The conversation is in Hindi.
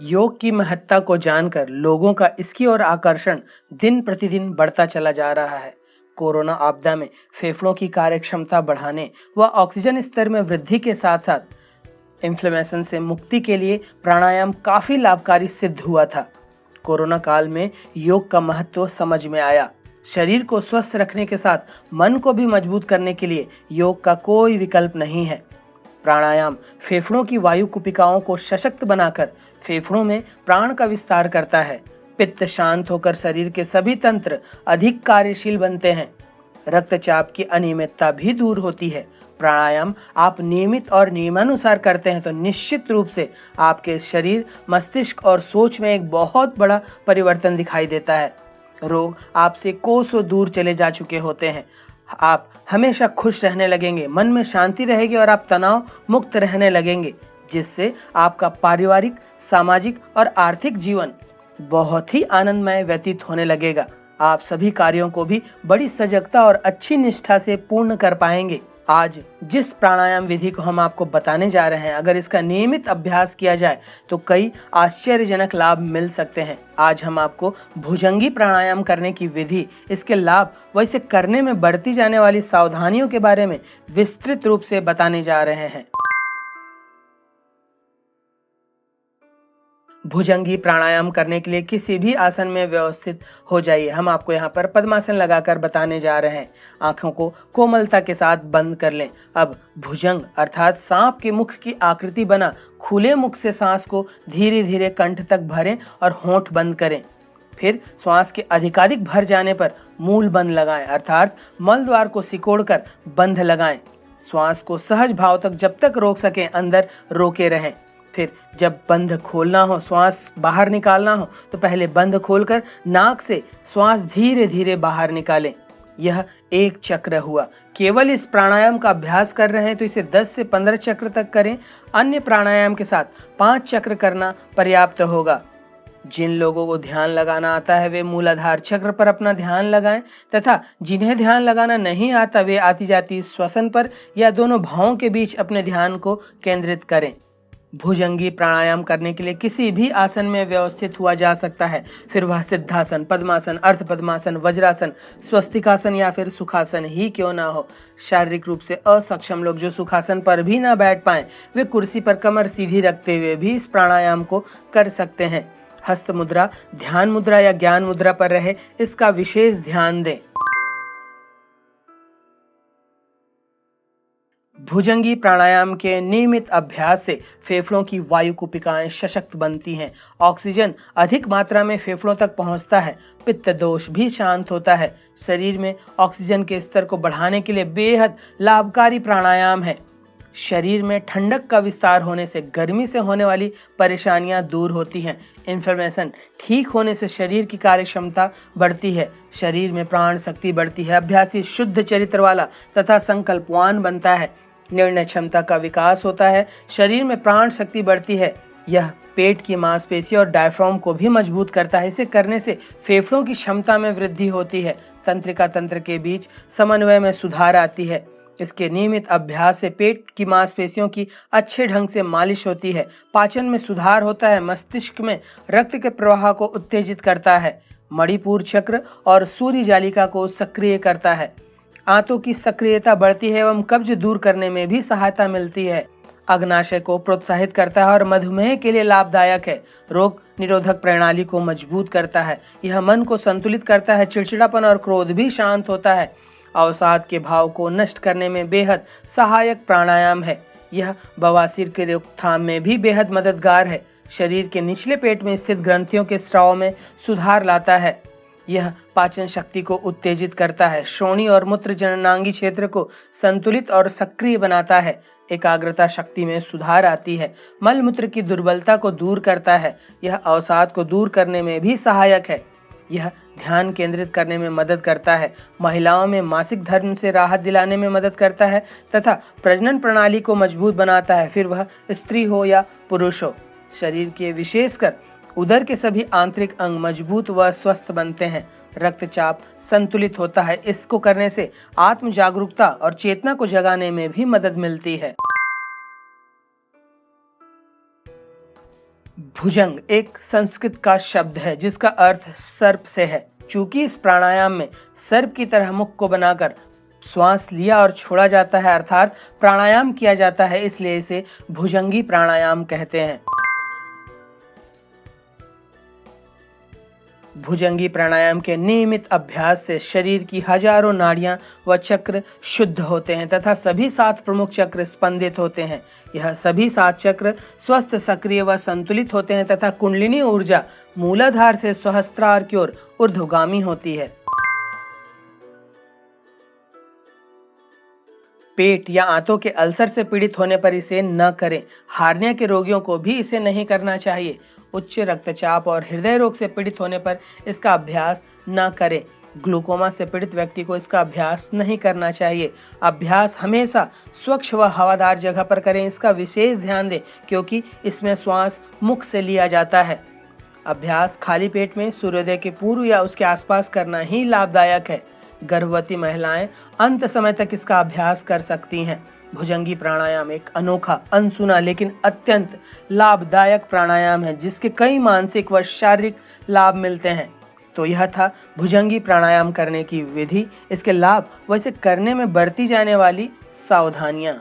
योग की महत्ता को जानकर लोगों का इसकी ओर आकर्षण दिन प्रतिदिन बढ़ता चला जा रहा है। कोरोना आपदा में फेफड़ों की कार्यक्षमता बढ़ाने व ऑक्सीजन स्तर में वृद्धि के साथ साथ इन्फ्लेमेशन से मुक्ति के लिए प्राणायाम काफी लाभकारी सिद्ध हुआ था। कोरोना काल में योग का महत्व समझ में आया। शरीर को स्वस्थ रखने के साथ मन को भी मजबूत करने के लिए योग का कोई विकल्प नहीं है। प्राणायाम फेफड़ों की वायु कुपिकाओं को सशक्त बनाकर फेफड़ों में प्राण का विस्तार करता है। पित्त शांत होकर शरीर के सभी तंत्र अधिक कार्यशील बनते हैं। रक्तचाप की अनियमितता भी दूर होती है। प्राणायाम आप नियमित और नियमानुसार करते हैं तो निश्चित रूप से आपके शरीर, मस्तिष्क और सोच में एक बहुत बड़ा परिवर्तन दिखाई देता है। रोग आपसे कोसों दूर चले जा चुके होते हैं। आप हमेशा खुश रहने लगेंगे, मन में शांति रहेगी और आप तनाव मुक्त रहने लगेंगे, जिससे आपका पारिवारिक, सामाजिक और आर्थिक जीवन बहुत ही आनंदमय व्यतीत होने लगेगा। आप सभी कार्यों को भी बड़ी सजगता और अच्छी निष्ठा से पूर्ण कर पाएंगे। आज जिस प्राणायाम विधि को हम आपको बताने जा रहे हैं, अगर इसका नियमित अभ्यास किया जाए तो कई आश्चर्यजनक लाभ मिल सकते हैं। आज हम आपको भुजंगी प्राणायाम करने की विधि, इसके लाभ व इसे करने में बरती जाने वाली सावधानियों के बारे में विस्तृत रूप से बताने जा रहे हैं। भुजंगी प्राणायाम करने के लिए किसी भी आसन में व्यवस्थित हो जाइए। हम आपको यहाँ पर पद्मासन लगाकर बताने जा रहे हैं। आंखों को कोमलता के साथ बंद कर लें। अब भुजंग अर्थात सांप के मुख की आकृति बना खुले मुख से सांस को धीरे धीरे कंठ तक भरें और होंठ बंद करें। फिर श्वास के अधिकाधिक भर जाने पर मूल बंद लगाएं, अर्थात मल द्वार को सिकोड़कर बंध लगाएं। श्वास को सहज भाव तक जब तक रोक सकें अंदर रोके रहें। फिर जब बंध खोलना हो, श्वास बाहर निकालना हो, तो पहले बंध खोलकर नाक से श्वास धीरे धीरे बाहर निकालें। यह एक चक्र हुआ। केवल इस प्राणायाम का अभ्यास कर रहे हैं तो इसे 10 से 15 चक्र तक करें। अन्य प्राणायाम के साथ 5 चक्र करना पर्याप्त होगा। जिन लोगों को ध्यान लगाना आता है वे मूलाधार चक्र पर अपना ध्यान लगाएं तथा जिन्हें ध्यान लगाना नहीं आता वे आती जाती श्वसन पर या दोनों भावों के बीच अपने ध्यान को केंद्रित करें। भुजंगी प्राणायाम करने के लिए किसी भी आसन में व्यवस्थित हुआ जा सकता है, फिर वह सिद्धासन, पद्मासन, अर्ध पद्मासन, वज्रासन, स्वस्तिकासन या फिर सुखासन ही क्यों ना हो। शारीरिक रूप से असक्षम लोग जो सुखासन पर भी ना बैठ पाएं, वे कुर्सी पर कमर सीधी रखते हुए भी इस प्राणायाम को कर सकते हैं। हस्त मुद्रा ध्यान मुद्रा या ज्ञान मुद्रा पर रहे, इसका विशेष ध्यान दें। भुजंगी प्राणायाम के नियमित अभ्यास से फेफड़ों की वायु कुपिकाएं सशक्त बनती हैं, ऑक्सीजन अधिक मात्रा में फेफड़ों तक पहुंचता है, पित्त दोष भी शांत होता है। शरीर में ऑक्सीजन के स्तर को बढ़ाने के लिए बेहद लाभकारी प्राणायाम है। शरीर में ठंडक का विस्तार होने से गर्मी से होने वाली परेशानियां दूर होती हैं। इन्फ्लेमेशन ठीक होने से शरीर की कार्यक्षमता बढ़ती है, शरीर में प्राण शक्ति बढ़ती है, अभ्यासी शुद्ध चरित्र वाला तथा संकल्पवान बनता है, निर्णय क्षमता का विकास होता है, शरीर में प्राण शक्ति बढ़ती है। यह पेट की मांसपेशी और डायफ्राम को भी मजबूत करता है। इसे करने से फेफड़ों की क्षमता में वृद्धि होती है, तंत्रिका तंत्र के बीच समन्वय में सुधार आती है। इसके नियमित अभ्यास से पेट की मांसपेशियों की अच्छे ढंग से मालिश होती है, पाचन में सुधार होता है, मस्तिष्क में रक्त के प्रवाह को उत्तेजित करता है, मणिपुर चक्र और सूर्य जालिका को सक्रिय करता है, आंतों की सक्रियता बढ़ती है एवं कब्ज दूर करने में भी सहायता मिलती है, अग्नाशय को प्रोत्साहित करता है और मधुमेह के लिए लाभदायक है, रोग निरोधक प्रणाली को मजबूत करता है, यह मन को संतुलित करता है, चिड़चिड़ापन और क्रोध भी शांत होता है, अवसाद के भाव को नष्ट करने में बेहद सहायक प्राणायाम है। यह बवासीर के रोकथाम में भी बेहद मददगार है, शरीर के निचले पेट में स्थित ग्रंथियों के स्राव में सुधार लाता है, यह पाचन शक्ति को उत्तेजित करता है, श्रोणि और मूत्र जननांगी क्षेत्र को संतुलित और सक्रिय बनाता है, एकाग्रता शक्ति में सुधार आती है, मल मूत्र की दुर्बलता को दूर करता है, यह अवसाद को दूर करने में भी सहायक है, यह ध्यान केंद्रित करने में मदद करता है, महिलाओं में मासिक धर्म से राहत दिलाने में मदद करता है तथा प्रजनन प्रणाली को मजबूत बनाता है, फिर वह स्त्री हो या पुरुष हो। शरीर के विशेषकर उदर के सभी आंतरिक अंग मजबूत व स्वस्थ बनते हैं, रक्तचाप संतुलित होता है। इसको करने से आत्म जागरूकता और चेतना को जगाने में भी मदद मिलती है। भुजंग एक संस्कृत का शब्द है जिसका अर्थ सर्प से है। चूंकि इस प्राणायाम में सर्प की तरह मुख को बनाकर श्वास लिया और छोड़ा जाता है, अर्थात प्राणायाम किया जाता है, इसलिए इसे भुजंगी प्राणायाम कहते हैं। भुजंगी प्राणायाम के नियमित अभ्यास से शरीर की हजारों नाड़ियां व चक्र शुद्ध होते हैं तथा सभी 7 प्रमुख चक्र स्पंदित होते हैं। यह सभी 7 चक्र स्वस्थ, सक्रिय व संतुलित होते हैं तथा कुंडलिनी ऊर्जा मूलाधार से सहस्त्रार की ओर ऊर्ध्वगामी होती है। पेट या आंतों के अल्सर से पीड़ित होने पर इसे न करें। हार्निया के रोगियों को भी इसे नहीं करना चाहिए। उच्च रक्तचाप और हृदय रोग से पीड़ित होने पर इसका अभ्यास न करें। ग्लूकोमा से पीड़ित व्यक्ति को इसका अभ्यास नहीं करना चाहिए। अभ्यास हमेशा स्वच्छ व हवादार जगह पर करें। इसका विशेष ध्यान दें क्योंकि इसमें श्वास मुख से लिया जाता है। अभ्यास खाली पेट में सूर्योदय के पूर्व या उसके आसपास करना ही लाभदायक है। गर्भवती महिलाएं अंत समय तक इसका अभ्यास कर सकती हैं। भुजंगी प्राणायाम एक अनोखा, अनसुना लेकिन अत्यंत लाभदायक प्राणायाम है जिसके कई मानसिक व शारीरिक लाभ मिलते हैं। तो यह था भुजंगी प्राणायाम करने की विधि, इसके लाभ व इसे करने में बरती जाने वाली सावधानियां।